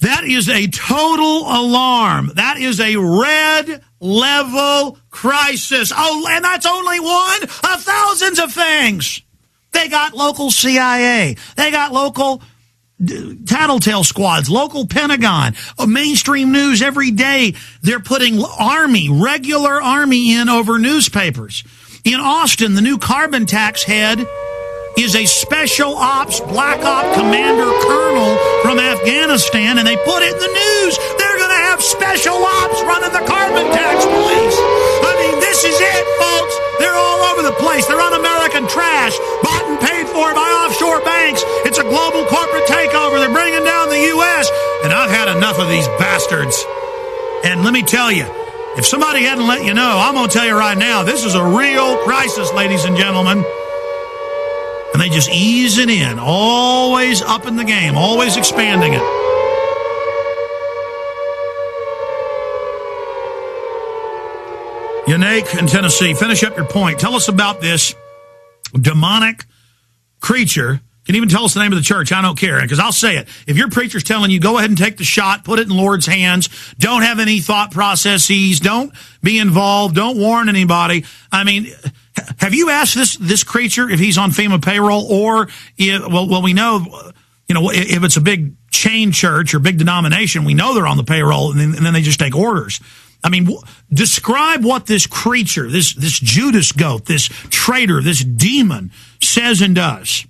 That is a total alarm. That is a red level crisis. Oh, and that's only one of thousands of things. They got local CIA. They got local tattletale squads, local Pentagon, mainstream news every day. They're putting regular army in over newspapers. In Austin, the new carbon tax head is a special ops, black op commander colonel from Afghanistan, and they put it in the news. They're going to have special ops running the carbon tax police. I mean, this is it, folks. They're all over the place. They're un-American trash, bought and paid for by offshore banks. It's a global corporate takeover. They're bringing down the U.S., and I've had enough of these bastards. And let me tell you, if somebody hadn't let you know, I'm going to tell you right now, this is a real crisis, ladies and gentlemen. And they just ease it in, always up in the game, always expanding it. Yannick in Tennessee, finish up your point. Tell us about this demonic creature. Can even tell us the name of the church. I don't care, because I'll say it. If your preacher's telling you, go ahead and take the shot, put it in the Lord's hands, don't have any thought processes, don't be involved, don't warn anybody. I mean, have you asked this creature if he's on FEMA payroll, or if, well, we know, if it's a big chain church or big denomination, we know they're on the payroll, and then they just take orders. I mean, describe what this creature, this Judas goat, this traitor, this demon says and does.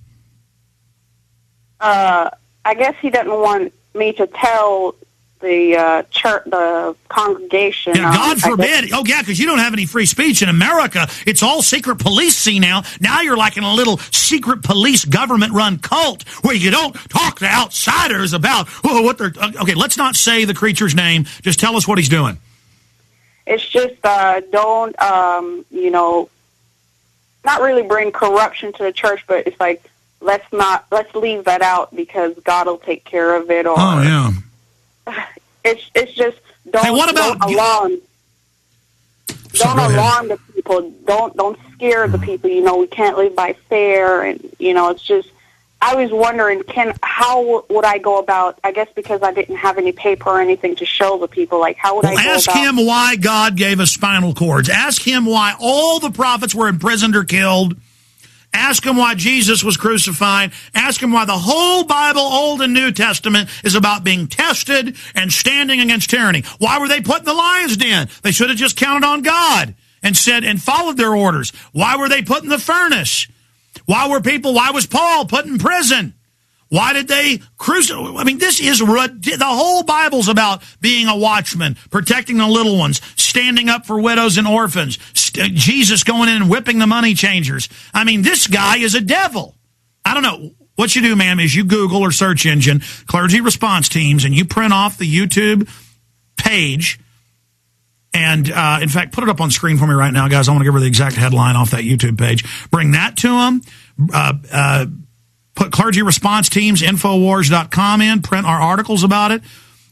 I guess he doesn't want me to tell the church, the congregation. Yeah, God forbid. Oh, yeah, because you don't have any free speech in America. It's all secret police now. Now you're like in a little secret police government-run cult where you don't talk to outsiders about what they're... Okay, let's not say the creature's name. Just tell us what he's doing. It's just don't, not really bring corruption to the church, but it's like, let's leave that out because God will take care of it. Or, oh, yeah. It's just don't, hey, what about, don't alarm the people. Don't scare the people. We can't live by fear, and it's just. I was wondering, how would I go about? I guess because I didn't have any paper or anything to show the people. Like, how would I go about? Ask him why God gave us spinal cords. Ask him why all the prophets were imprisoned or killed. Ask him why Jesus was crucified. Ask him why the whole Bible, Old and New Testament, is about being tested and standing against tyranny. Why were they put in the lion's den? They should have just counted on God and followed their orders. Why were they put in the furnace? Why was Paul put in prison? Why did they crucify? I mean, the whole Bible's about being a watchman, protecting the little ones, standing up for widows and orphans, Jesus going in and whipping the money changers. I mean, this guy is a devil. I don't know. What you do, ma'am, is you Google or search engine clergy response teams, and you print off the YouTube page. And, in fact, put it up on screen for me right now, guys. I want to give her the exact headline off that YouTube page. Bring that to them. Put clergy response teams, Infowars.com in, print our articles about it,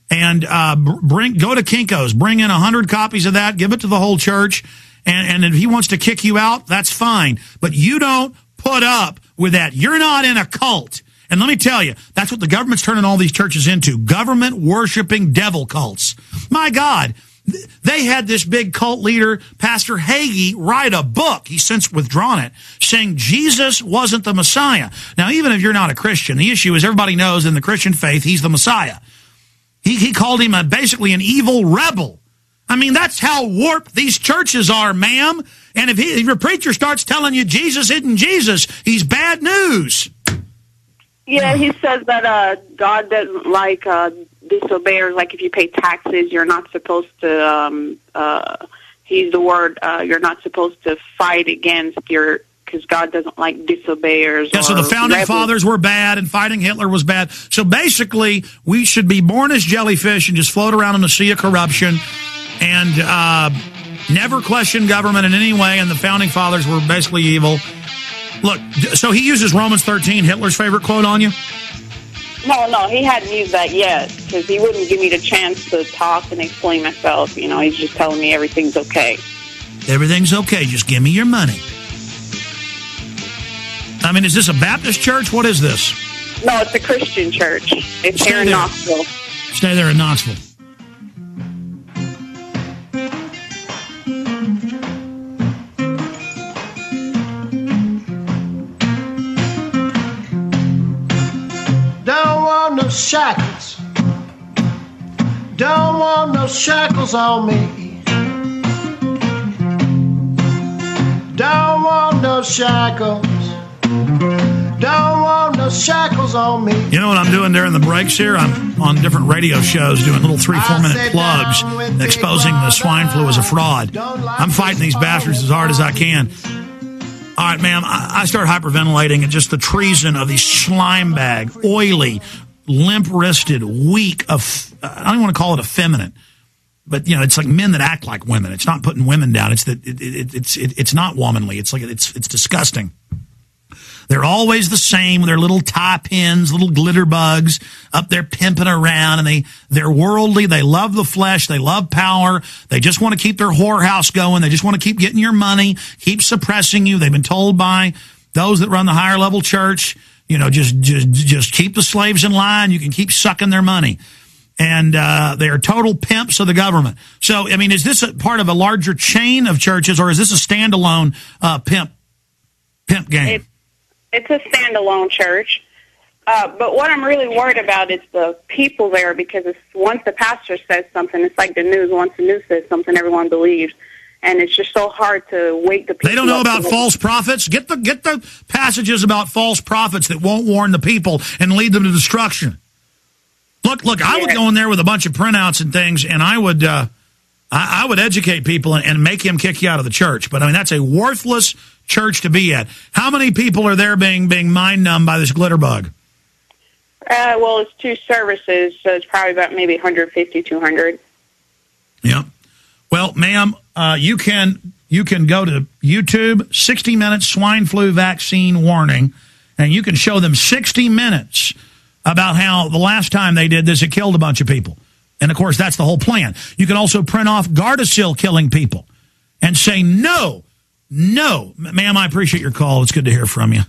and go to Kinko's, bring in 100 copies of that, give it to the whole church, and if he wants to kick you out, that's fine. But you don't put up with that. You're not in a cult. And let me tell you, that's what the government's turning all these churches into, government-worshiping devil cults. My God. They had this big cult leader, Pastor Hagee, write a book. He's since withdrawn it, saying Jesus wasn't the Messiah. Now, even if you're not a Christian, the issue is everybody knows in the Christian faith he's the Messiah. He called him basically an evil rebel. I mean, that's how warped these churches are, ma'am. And if your preacher starts telling you Jesus isn't Jesus, he's bad news. Yeah, he says that God doesn't like disobeyers. Like if you pay taxes, you're not supposed to. He's the word. You're not supposed to fight against because God doesn't like disobeyers. Yeah, so the founding fathers were bad, and fighting Hitler was bad. So basically, we should be born as jellyfish and just float around in the sea of corruption, and never question government in any way. And the founding fathers were basically evil. Look, so he uses Romans 13, Hitler's favorite quote, on you? No, he hadn't used that yet, because he wouldn't give me the chance to talk and explain myself. He's just telling me everything's okay. Everything's okay, just give me your money. I mean, is this a Baptist church? What is this? No, it's a Christian church. It's here in Knoxville. Stay there in Knoxville. Don't want no shackles. Don't want no shackles on me. Don't want no shackles. Don't want no shackles on me. You know what I'm doing during the breaks here? I'm on different radio shows doing little 3-4 minute plugs exposing the swine flu as a fraud. I'm fighting these bastards as hard as I can. All right, ma'am, I start hyperventilating at just the treason of these slime bag, oily, limp-wristed, weak, I don't want to call it effeminate, but, you know, it's like men that act like women. It's not putting women down. It's that it's not womanly. It's like it's disgusting. They're always the same with their little tie pins, little glitter bugs up there pimping around, and they're worldly. They love the flesh. They love power. They just want to keep their whorehouse going. They just want to keep getting your money, keep suppressing you. They've been told by those that run the higher level church, you know, just keep the slaves in line. You can keep sucking their money. And they are total pimps of the government. So, I mean, is this a part of a larger chain of churches, or is this a standalone pimp game? It's a standalone church. But what I'm really worried about is the people there, because once the pastor says something, it's like the news. Once the news says something, everyone believes. And it's just so hard to wake the people up. They don't know about false prophets? Get the passages about false prophets that won't warn the people and lead them to destruction. Look, I would go in there with a bunch of printouts and things, and I would educate people and make him kick you out of the church. But, I mean, that's a worthless church to be at. How many people are there being mind-numbed by this glitter bug? Well, it's 2 services, so it's probably about maybe 150, 200. Yeah. Well, ma'am, you can go to YouTube, 60 minutes swine flu vaccine warning, and you can show them 60 minutes about how the last time they did this, it killed a bunch of people. And, of course, that's the whole plan. You can also print off Gardasil killing people and say, no. Ma'am, I appreciate your call. It's good to hear from you.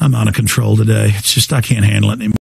I'm out of control today. It's just I can't handle it anymore.